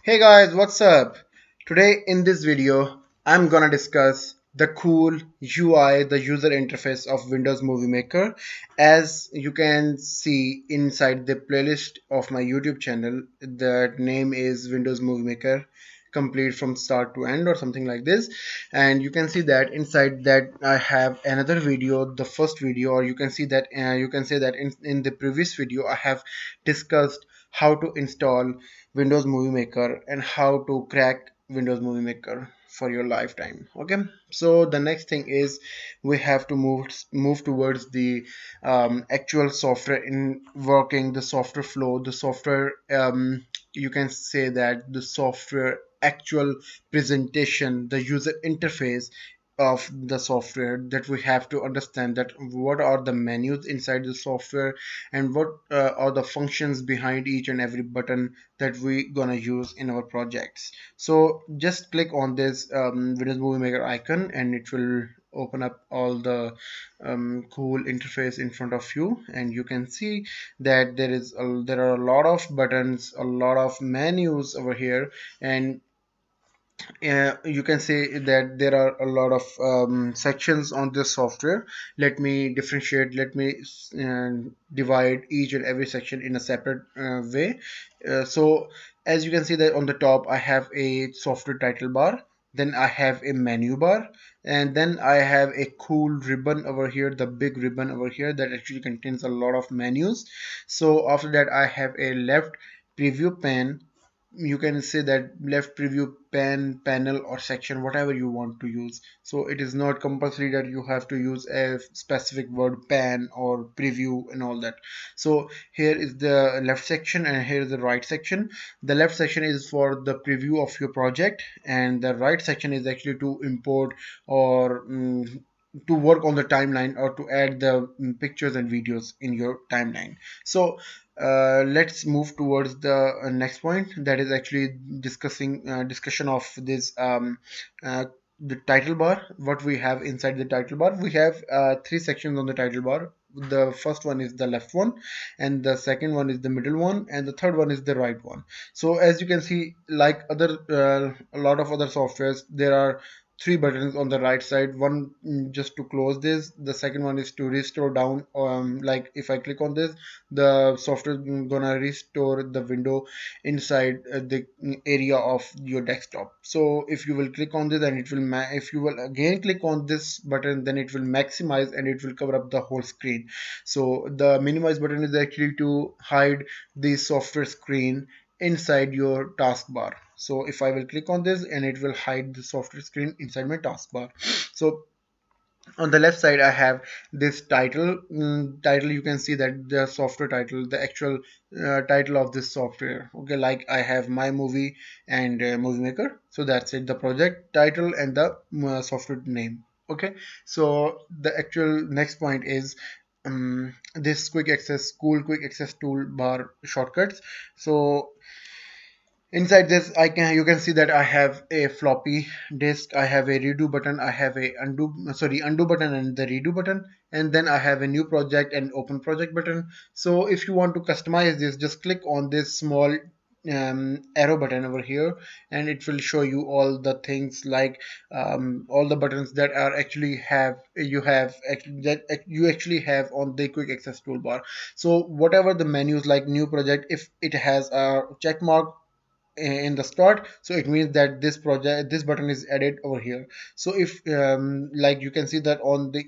Hey guys, what's up? Today in this video, I'm gonna discuss the cool UI, the user interface of Windows Movie Maker. As you can see inside the playlist of my YouTube channel, the name is Windows Movie Maker complete from start to end or something like this, and you can see that inside that I have another video, the first video, or you can see that you can say that in the previous video I have discussed how to install Windows Movie Maker and how to crack Windows Movie Maker for your lifetime. Okay, so the next thing is we have to move towards the actual software in working, the software flow, the software you can say that the software actual presentation, the user interface of the software, that we have to understand that what are the menus inside the software and what are the functions behind each and every button that we gonna use in our projects. So just click on this Windows Movie Maker icon and it will open up all the cool interface in front of you, and you can see that there are a lot of buttons, a lot of menus over here, and you can say that there are a lot of sections on this software. Let me differentiate, let me uh, divide each and every section in a separate way. So as you can see that on the top I have a software title bar, then I have a menu bar, and then I have a cool ribbon over here, the big ribbon over here that actually contains a lot of menus. So after that I have a left preview pane. You can say that left preview panel or section, whatever you want to use. So it is not compulsory that you have to use a specific word pan or preview and all that. So here is the left section and here is the right section. The left section is for the preview of your project, and the right section is actually to import or to work on the timeline or to add the pictures and videos in your timeline. So let's move towards the next point, that is actually discussion of this uh, the title bar. What we have inside the title bar, we have three sections on the title bar. The first one is the left one, and the second one is the middle one, and the third one is the right one. So as you can see, like other a lot of other softwares, there are three buttons on the right side. One just to close this, the second one is to restore down. Like if I click on this, the software gonna restore the window inside the area of your desktop. So if you will click on this, and it will if you will again click on this button, then it will maximize and it will cover up the whole screen. So the minimize button is actually to hide the software screen inside your taskbar. So if I will click on this, and it will hide the software screen inside my taskbar. So on the left side I have this title. You can see that the software title, the actual title of this software. Okay, like I have my movie and movie maker. So that's it, the project title and the software name. Okay, so the actual next point is this quick access toolbar shortcuts. So inside this, you can see that I have a floppy disk, I have a redo button, I have a undo button and the redo button, and then I have a new project and open project button. So if you want to customize this, just click on this small arrow button over here, and it will show you all the things, like all the buttons that are actually have you have that you actually have on the quick access toolbar. So whatever the menus, like new project, if it has a check mark in the start, so it means that this button is added over here. So if like you can see that on the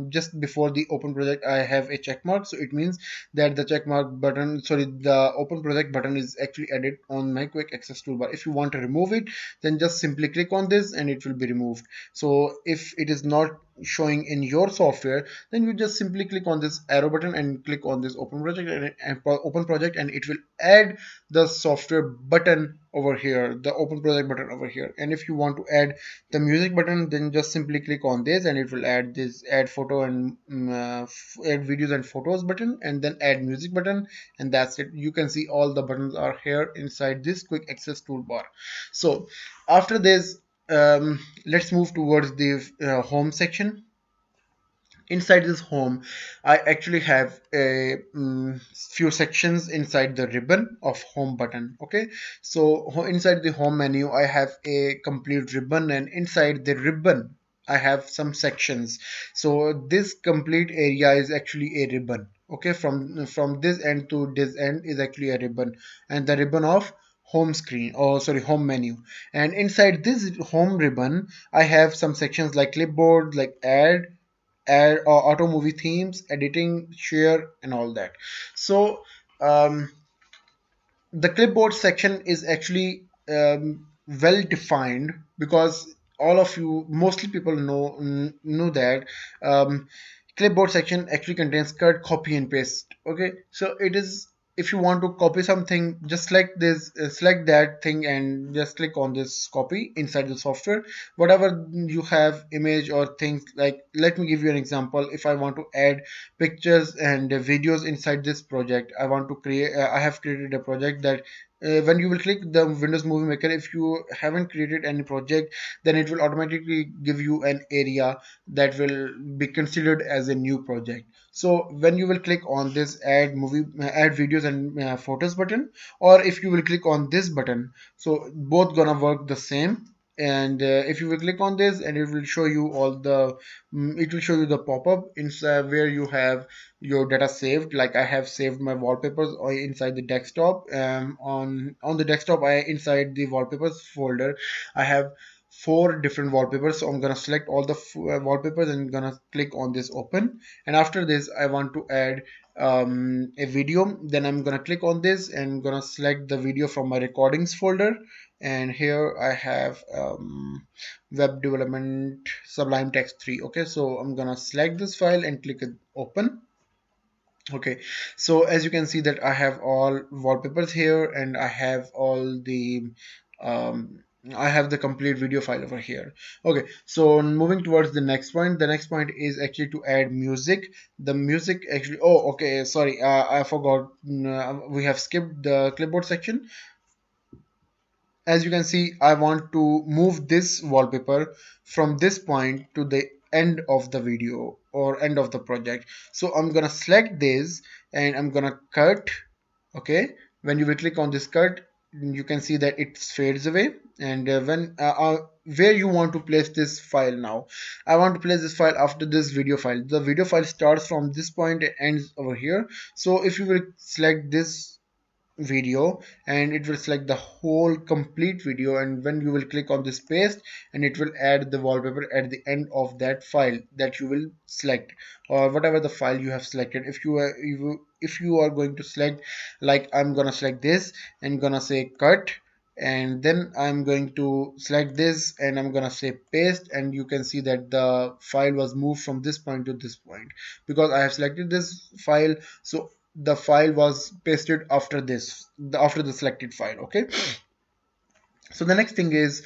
just before the open project I have a check mark, so it means that the check mark button, sorry, the open project button is actually added on my quick access toolbar. If you want to remove it, then just simply click on this and it will be removed. So if it is not showing in your software, then you just simply click on this arrow button and click on this open project open project, and it will add the software button over here, the open project button over here. And if you want to add the music button, then just simply click on this and it will add this add photo and add videos and photos button, and then add music button, and that's it. You can see all the buttons are here inside this quick access toolbar. So after this, let's move towards the home section. Inside this home, I actually have a few sections inside the ribbon of home button. Okay, so inside the home menu I have a complete ribbon, and inside the ribbon I have some sections. So this complete area is actually a ribbon. Okay, from this end to this end is actually a ribbon, and the ribbon of home screen, or sorry, home menu. And inside this home ribbon I have some sections like clipboard, like add or auto movie themes, editing, share, and all that. So um, the clipboard section is actually well defined, because all of you, mostly people know that clipboard section actually contains cut, copy, and paste. Okay, so it is, if you want to copy something, just select this, select that thing, and just click on this copy inside the software. Whatever you have, image or things, like, let me give you an example. If I want to add pictures and videos inside this project, I want to create, I have created a project that when you will click the Windows Movie Maker, if you haven't created any project, then it will automatically give you an area that will be considered as a new project. So when you will click on this add videos and photos button, or if you will click on this button, so both gonna work the same. And if you will click on this, and it will show you all the it will show you the pop-up inside where you have your data saved. Like, I have saved my wallpapers inside the desktop. On the desktop, I inside the wallpapers folder, I have four different wallpapers. So I'm gonna select all the wallpapers and gonna click on this open. And after this, I want to add a video. Then I'm gonna click on this and gonna select the video from my recordings folder. And here I have web development Sublime Text 3. Okay, so I'm gonna select this file and click open. Okay, so as you can see that I have all wallpapers here, and I have all the um, I have the complete video file over here. Okay, so moving towards the next point. The next point is actually to add music. The music actually, oh, okay, sorry, I forgot. We have skipped the clipboard section. As you can see, I want to move this wallpaper from this point to the end of the video or end of the project. So I'm gonna select this and I'm gonna cut. Okay, when you will click on this cut, you can see that it fades away. And when where you want to place this file now, I want to place this file after this video file. The video file starts from this point and ends over here. So if you will select this video, and it will select the whole complete video, and when you will click on this paste, and it will add the wallpaper at the end of that file that you will select, or whatever the file you have selected. If you are going to select, like, I'm gonna select this and gonna say cut, and then I'm going to select this and I'm gonna say paste, and you can see that the file was moved from this point to this point because I have selected this file. So the file was pasted after this, after the selected file. Okay, so the next thing is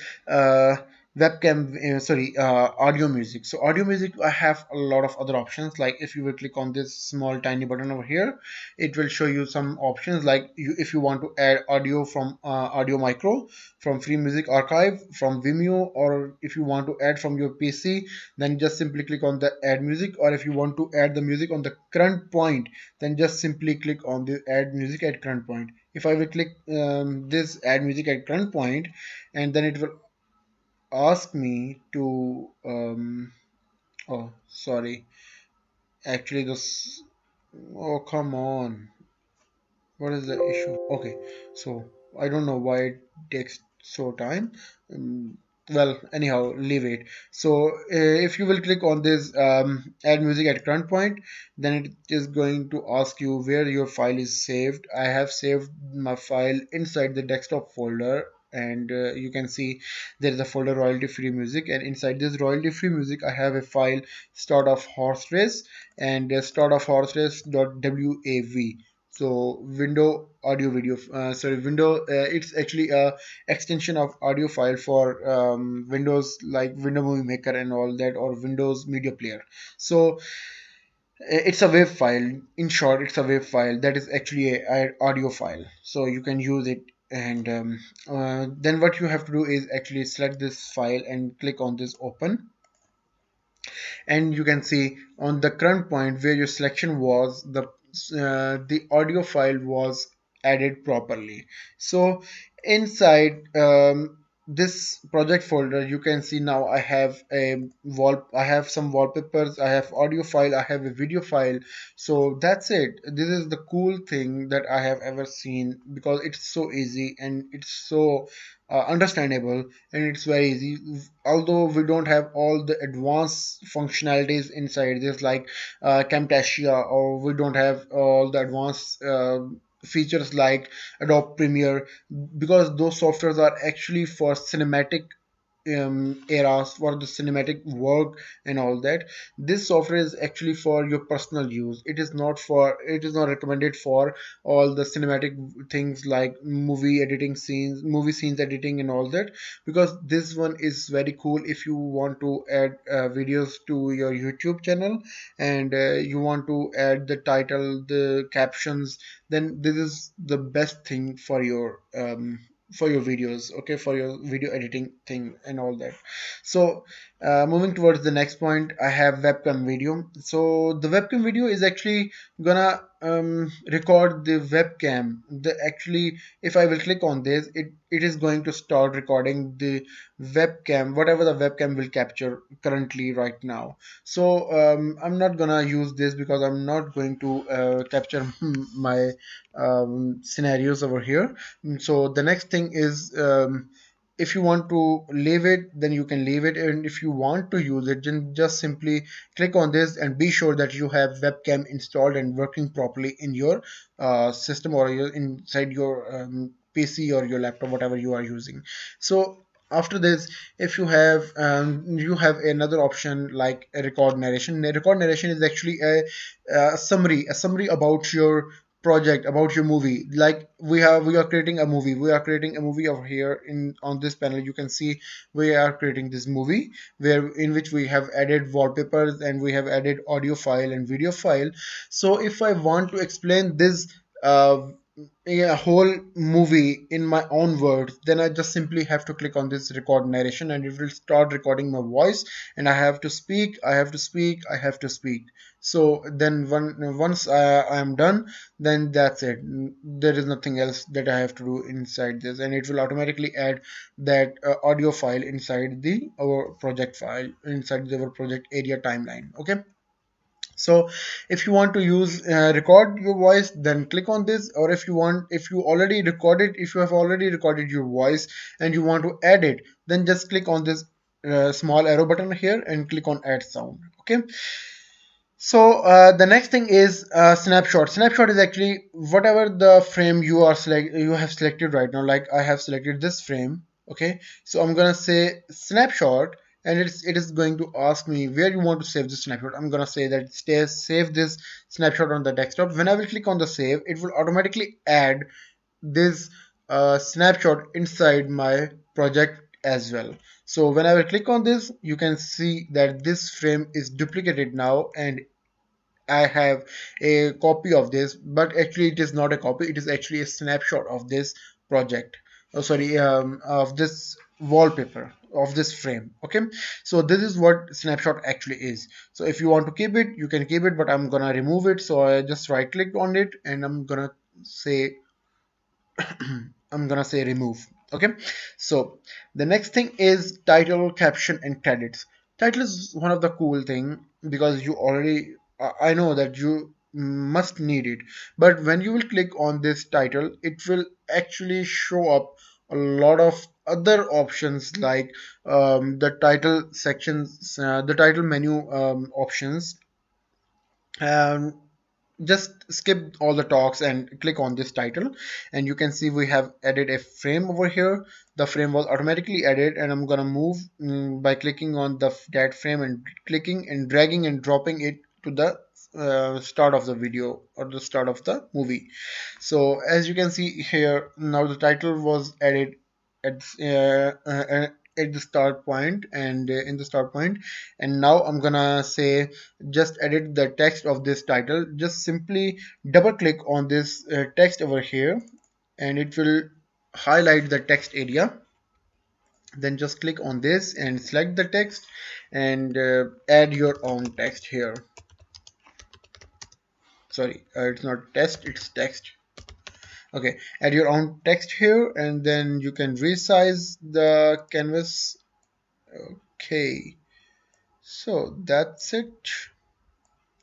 webcam, sorry, audio music. So audio music, I have a lot of other options. Like, if you will click on this small tiny button over here, it will show you some options. Like, if you want to add audio from audio micro, from free music archive, from Vimeo, or if you want to add from your PC, then just simply click on the add music. Or if you want to add the music on the current point, then just simply click on the add music at current point. If I will click this add music at current point, and then it will ask me to oh, sorry, actually this, oh, come on, what is the issue? Okay, so I don't know why it takes so time. um, well, anyhow, leave it. So if you will click on this add music at current point, then it is going to ask you where your file is saved. I have saved my file inside the desktop folder, and you can see there is a folder royalty free music, and inside this royalty free music I have a file start of horse race, and start of horse race.wav. So window audio video, sorry, window, it's actually a extension of audio file for Windows, like Window Movie Maker and all that, or Windows Media Player. So it's a wave file. In short, it's a wave file that is actually a audio file, so you can use it. And then what you have to do is actually select this file and click on this open. and you can see on the current point where your selection was, the audio file was added properly. So inside this project folder, you can see now I have some wallpapers, I have audio file, I have a video file. So that's it. This is the cool thing that I have ever seen, because it's so easy and it's so understandable, and it's very easy. Although we don't have all the advanced functionalities inside this, like Camtasia, or we don't have all the advanced features like Adobe Premiere, because those softwares are actually for cinematic eras, for the cinematic work and all that. This software is actually for your personal use. It is not recommended for all the cinematic things like movie scenes editing and all that, because this one is very cool if you want to add videos to your YouTube channel, and you want to add the title, the captions. Then this is the best thing for your videos, okay, for your video editing thing and all that. So moving towards the next point, I have webcam video. So the webcam video is actually gonna record the webcam. The actually, if I will click on this, it is going to start recording the webcam, whatever the webcam will capture currently right now. So I'm not gonna use this because I'm not going to capture my scenarios over here. So the next thing is, if you want to leave it, then you can leave it, and if you want to use it, then just simply click on this and be sure that you have webcam installed and working properly in your system, or inside your PC or your laptop, whatever you are using. So after this, if you have another option like a record narration. A record narration is actually a summary about your project, about your movie. Like we are creating a movie, over here. In on this panel, you can see we are creating this movie, where in which we have added wallpapers, and we have added audio file and video file. So if I want to explain this uh, a whole movie in my own words, then I just simply have to click on this record narration, and it will start recording my voice, and I have to speak, I have to speak. So then once I am done, then that's it. There is nothing else that I have to do inside this, and it will automatically add that audio file inside the our project file, inside our project area timeline. Okay. So if you want to use record your voice, then click on this. Or if you already recorded, if you have already recorded your voice and you want to add it, then just click on this small arrow button here and click on add sound. Okay. So the next thing is snapshot. Snapshot is actually whatever the frame you have selected right now. Like I have selected this frame. Okay, so I'm gonna say snapshot, and it is going to ask me where you want to save the snapshot. I'm gonna say that save this snapshot on the desktop. When I will click on the save, it will automatically add this snapshot inside my project as well. So when I will click on this, you can see that this frame is duplicated now, and I have a copy of this, but actually it is not a copy. It is actually a snapshot of this project. Oh, sorry, of this wallpaper of this frame. Okay, so this is what snapshot actually is. So if you want to keep it, you can keep it, but I'm gonna remove it. So I just right click on it, and say I'm gonna say remove. Okay, so the next thing is title, caption, and credits. Title is one of the cool thing, because you already I know that you must need it, but when you will click on this title, it will actually show up a lot of other options, like the title sections, the title menu options. um, just skip all the talks and click on this title, and you can see we have added a frame over here. The frame was automatically added, and I'm gonna move by clicking on that frame and clicking and dragging and dropping it to the start of the video or the start of the movie. So as you can see here, now the title was added at at the start point, and in the start point, and now I'm gonna say just edit the text of this title. Just simply double click on this text over here, and it will highlight the text area. Then just click on this and select the text and add your own text here. Sorry, it's not test, it's text. Okay, add your own text here, and then you can resize the canvas. Okay, so that's it.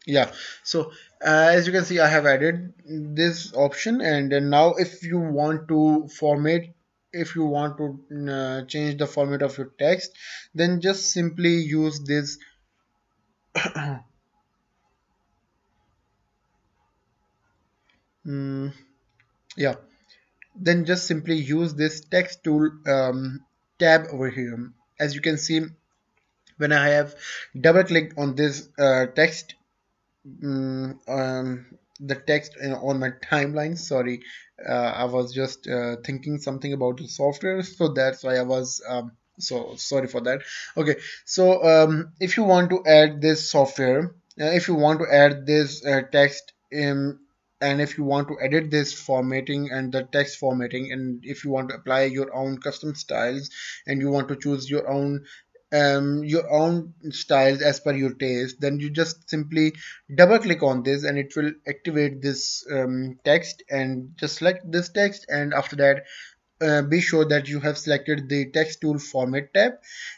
Yeah, so as you can see, I have added this option, and then now if you want to format, if you want to change the format of your text, then just simply use this. mm, yeah, then just simply use this text tool tab over here. As you can see, when I have double clicked on this text, the text on my timeline. Sorry, I was just thinking something about the software, so that's why I was so sorry for that. Okay, so if you want to add this software, if you want to add this text in, and if you want to edit this formatting and the text formatting, and if you want to apply your own custom styles, and you want to choose your own styles as per your taste, then you just simply double click on this and it will activate this text, and just select this text, and after that be sure that you have selected the text tool format tab,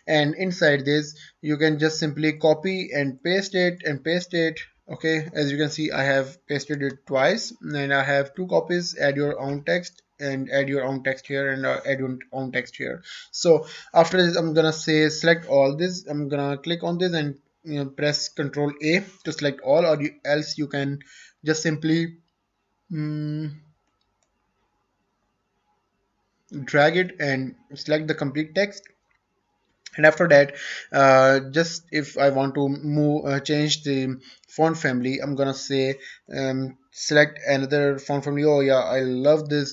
and inside this you can just simply copy and paste it and paste it. Okay, as you can see, I have pasted it twice, and I have two copies. Add your own text and add your own text here, and add your own text here. So after this, I'm gonna say select all this. I'm gonna click on this and press Control A to select all, or else you can just simply mm, drag it and select the complete text. And after that, just if I want to move change the font family, I'm gonna say select another font family. Oh yeah, I love this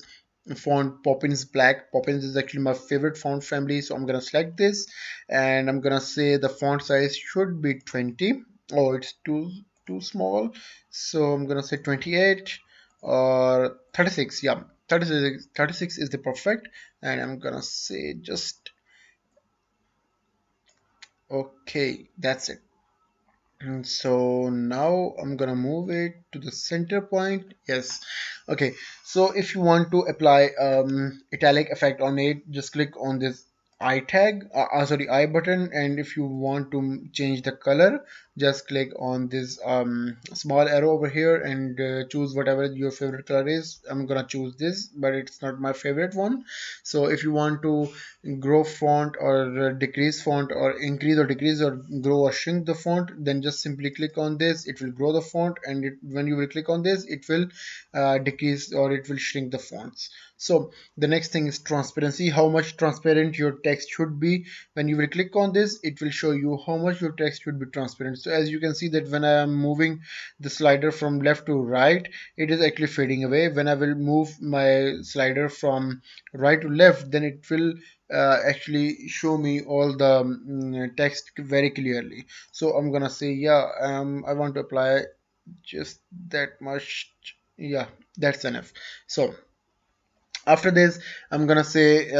font Poppins Black. Poppins is actually my favorite font family, so I'm gonna select this, and I'm gonna say the font size should be 20. Oh, it's too small, so I'm gonna say 28 or 36. Yeah, 36 is the perfect, and I'm gonna say just okay, that's it. And so now I'm gonna move it to the center point. Yes. Okay. So if you want to apply italic effect on it, just click on this I tag, sorry, I button, and if you want to change the color, just click on this small arrow over here and choose whatever your favorite color is. I'm gonna choose this, but it's not my favorite one. So if you want to grow font or decrease font or increase or decrease or grow or shrink the font, then just simply click on this. It will grow the font, and when you will click on this, it will decrease or it will shrink the fonts. So the next thing is transparency, how much transparent your text should be. When you will click on this, it will show you how much your text should be transparent. So as you can see that when I am moving the slider from left to right, it is actually fading away. When I will move my slider from right to left, then it will actually show me all the text very clearly. So I'm gonna say yeah, I want to apply just that much. Yeah, that's enough. So after this, I'm gonna say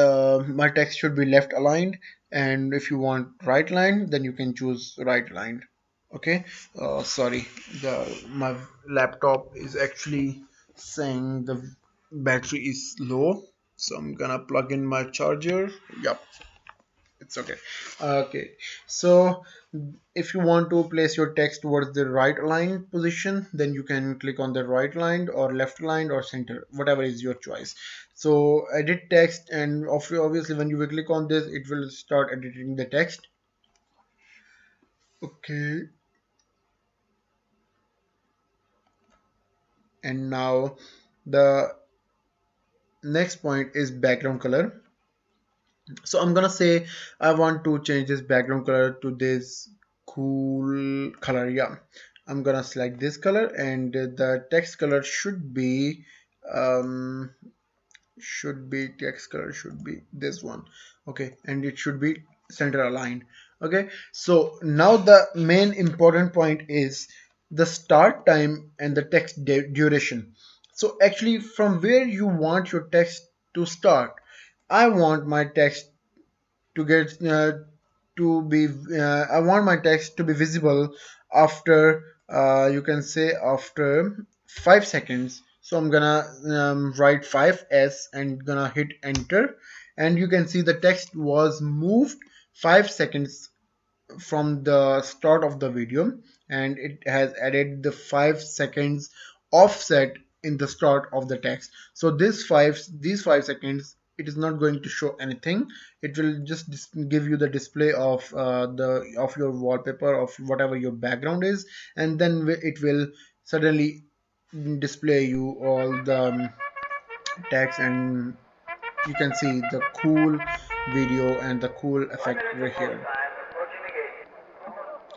my text should be left aligned, and if you want right line, then you can choose right line. Okay, sorry, the my laptop is actually saying the battery is low, so I'm gonna plug in my charger. Yep, it's okay. Okay, so if you want to place your text towards the right aligned position, then you can click on the right line or left line or center, whatever is your choice. So edit text, and obviously when you will click on this, it will start editing the text. Okay, and now the next point is background color. So I'm gonna say I want to change this background color to this cool color. Yeah, I'm gonna select this color, and the text color um should be text color should be this one. Okay, and it should be center aligned. Okay, so now the main important point is the start time and the text duration. So actually, from where you want your text to start, I want my text to get to be I want my text to be visible after you can say after 5 seconds. So I'm gonna write 5s and gonna hit enter, and you can see the text was moved 5 seconds from the start of the video, and it has added the 5 seconds offset in the start of the text. So these 5 seconds, it is not going to show anything. It will just give you the display of your wallpaper of whatever your background is, and then it will suddenly display you all the text, and you can see the cool video and the cool effect right here.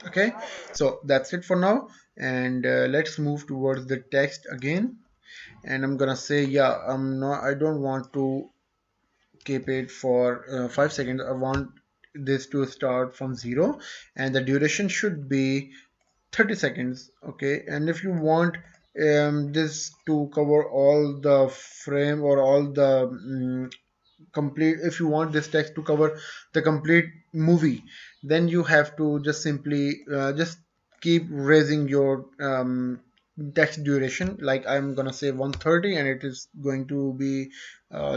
Okay, so that's it for now, and let's move towards the text again. And I'm gonna say, yeah, I don't want to keep it for 5 seconds. I want this to start from 0, and the duration should be 30 seconds. Okay, and if you want this to cover all the frame or all the complete, if you want this text to cover the complete movie, then you have to just simply just keep raising your text duration. Like I'm gonna say 130, and it is going to be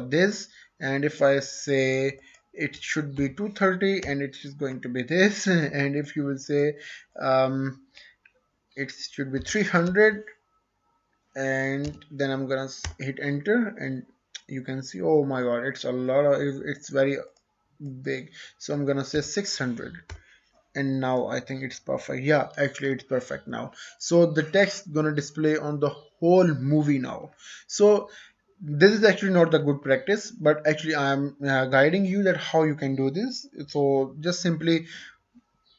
this. And if I say it should be 230, and it is going to be this. And if you will say it should be 300, and then I'm gonna hit enter, and you can see, oh my god, it's a lot of, it's very big. So I'm gonna say 600, and now I think it's perfect. Yeah, actually it's perfect now. So the text gonna display on the whole movie now. So this is actually not the good practice, but actually I'm guiding you that how you can do this. So just simply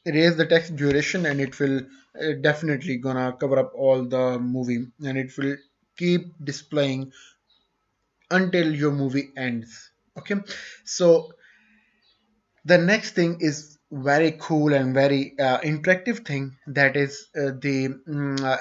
raise the text duration, and it will definitely gonna cover up all the movie, and it will keep displaying until your movie ends. Okay, so the next thing is very cool and very interactive thing, that is the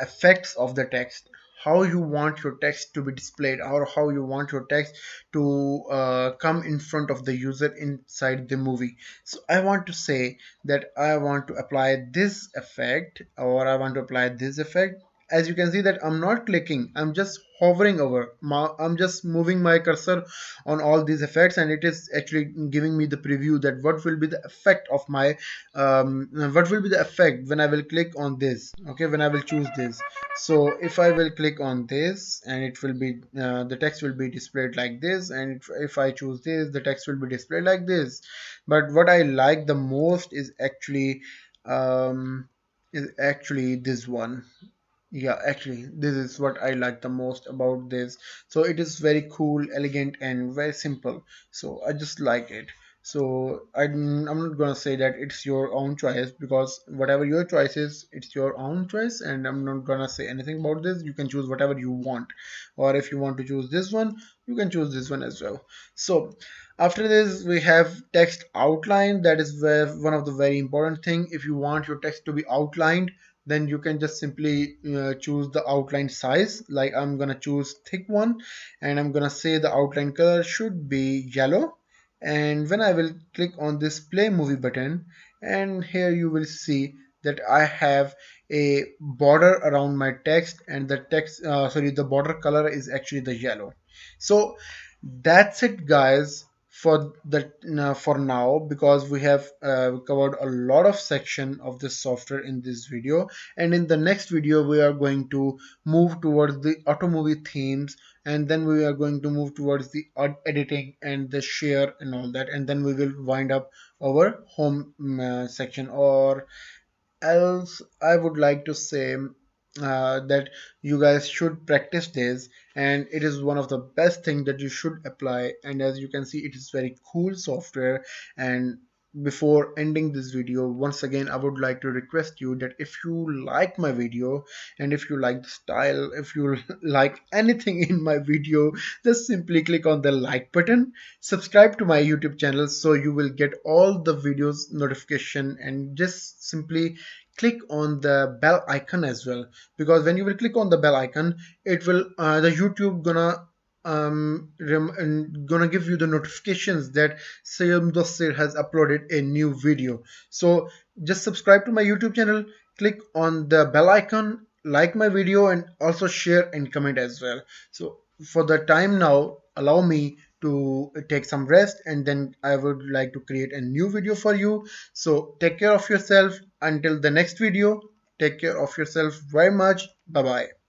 effects of the text. How you want your text to be displayed, or how you want your text to come in front of the user inside the movie. So I want to say that I want to apply this effect, or I want to apply this effect. As you can see that I'm not clicking, I'm just hovering over, I'm just moving my cursor on all these effects, and it is actually giving me the preview that what will be the effect of my what will be the effect when I will click on this. Okay, when I will choose this. So if I will click on this, and it will be the text will be displayed like this, and if I choose this, the text will be displayed like this. But what I like the most is actually this one. Yeah, actually, this is what I like the most about this. So it is very cool, elegant, and very simple. So I just like it. So I'm not gonna say that it's your own choice, because whatever your choice is, it's your own choice, and I'm not gonna say anything about this. You can choose whatever you want, or if you want to choose this one, you can choose this one as well. So after this, we have text outline. That is one of the very important thing. If you want your text to be outlined, then you can just simply choose the outline size. Like I'm gonna choose thick one, and I'm gonna say the outline color should be yellow. And when I will click on this play movie button, and here you will see that I have a border around my text, and the text sorry, the border color is actually the yellow. So that's it, guys, for the for now, because we have covered a lot of section of this software in this video. And in the next video we are going to move towards the auto movie themes, and then we are going to move towards the editing and the share and all that, and then we will wind up our home section. Or else I would like to say that you guys should practice this, and it is one of the best thing that you should apply. And as you can see, it is very cool software. And before ending this video, once again I would like to request you that if you like my video, and if you like the style, if you like anything in my video, just simply click on the like button, subscribe to my YouTube channel so you will get all the videos notification, and just simply click on the bell icon as well. Because when you will click on the bell icon, it will the YouTube gonna gonna give you the notifications that Sayam Dossir has uploaded a new video. So just subscribe to my YouTube channel, click on the bell icon, like my video, and also share and comment as well. So for the time now, allow me to take some rest, and then I would like to create a new video for you. So take care of yourself until the next video. Take care of yourself very much. Bye bye.